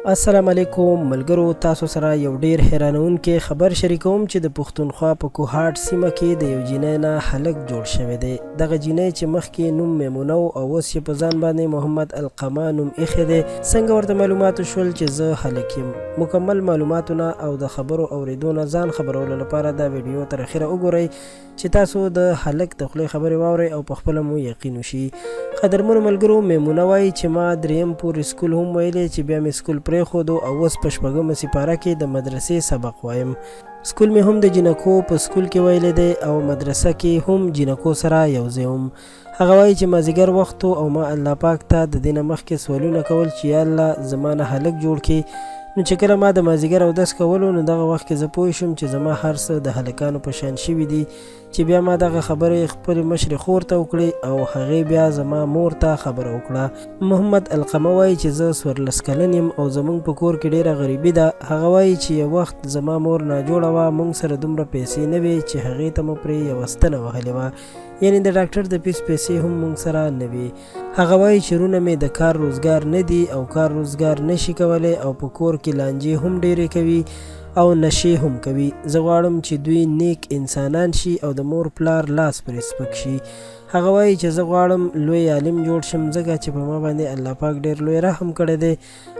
السلام علیکم ملګرو، تاسو سره یو ډیر حیرانونکې خبر شریکوم چې د پښتونخوا په کوهاټ سیمه کې د یو جینئ نه هلک جوړ شوی دی. دغه جینئ چې مخکې نوم میمونی او اوس یې په ځان باندې محمد القما نوم ایښی دی. څنګه ورته معلومات شول چې زه هلک یم؟ مکمل معلوماتونه او د خبرو اوریدو نه ځان خبرولو لپاره دا ویډیو تر اخره وګورئ چې تاسو د هلک د خولې خبرې واورئ او په خپله مو یقین وشي. قدرمنو ملګرو، میمونه وایي چې ما دریم پورې سکول هم ویلی چې بیا مې سکول پرېښودو او اوس په شپږمه سپاره کې د مدرسې سبق وایم. سکول مې هم د جینکو په سکول کې ویلی دی او مدرسه کې هم جینکو سره یو ځای وم. هغه وایي چې مازدیګر وخت او ما الله پاک ته د دې نه مخکې سوالونه کول چې یا الله زما نه هلک جوړ کړي. نو چې کله ما د مازدیګر اودس کولو نو دغه وخت کې زه پوه شوم چې زما هر څه د هلکانو په شان شوي دي، چې بیا ما دغه خبرې خپلې مشرې خور ته وکړې او هغې بیا زما مور ته خبره وکړه. محمد القما وایي چې زه 14 کلن یم او زموږ په کور کې ډیره غریبي ده. هغه وایي چې یو وخت زما مور ناجوړه وه، موږ سره دومره پیسې نه وې چې هغې ته مو پرې یوه ستنه وهلې وه، یعنې د ډاکټر د فیس پیسې هم موږ سره نه وې. هغه وایي چې رونه مې د کار روزګار نه دي او کار روزګار نشي کولی او په کور کې لانجې هم ډیرې کوي او نشې هم کوي. زه غواړم چې دوی نیک انسانان شي او د مور پلار لاس پرې سپک شي. هغه وایي چې زه غواړم لوی عالم جوړ شم، ځکه چې په ما باندې الله پاک ډیر لوی رحم کړی دی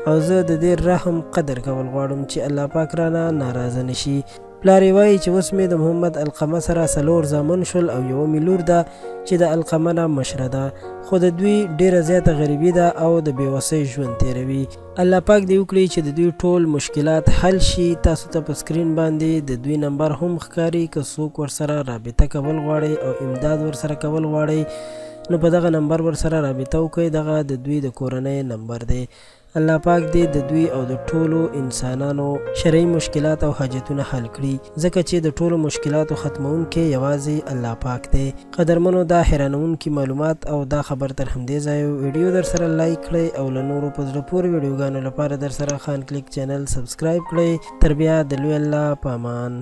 او زه د دې رحم قدر کول غواړم چې الله پاک رانه ناراضه نشي. پلار یې وایي چې اوس مې د محمد القما سره 4 زامن شول او یوه مې لور ده چې د القما نه مشره ده، خو د دوی ډیره زیاته غریبي ده او د بېوسۍ ژوند تیروي. الله پاک دې وکړي چې د دوی ټول مشکلات حل شي. تاسو ته په سکرین باندې د دوی نمبر هم ښکاري، که څوک ورسره رابطه کول غواړئ او امداد ورسره کول غواړئ نو په دغه نمبر ورسره رابطه وکړئ. دغه د دوی د کورنۍ نمبر دی. الله پاک دې د دوی او د ټولو انسانانو شرعي مشکلات او حاجتونه حل کړي، ځکه چې د ټولو مشکلاتو ختمونکی یوازې الله پاک دی. قدرمنو، دا حیرانونکي معلومات او دا خبر تر همدې ځایه ویډیو در سره لایک کړئ او له نورو په زړه پورې ویډیوګانو لپاره در سره خان کلیک چینل سبسکرایب کړئ. تر بیا د لوی الله په امان.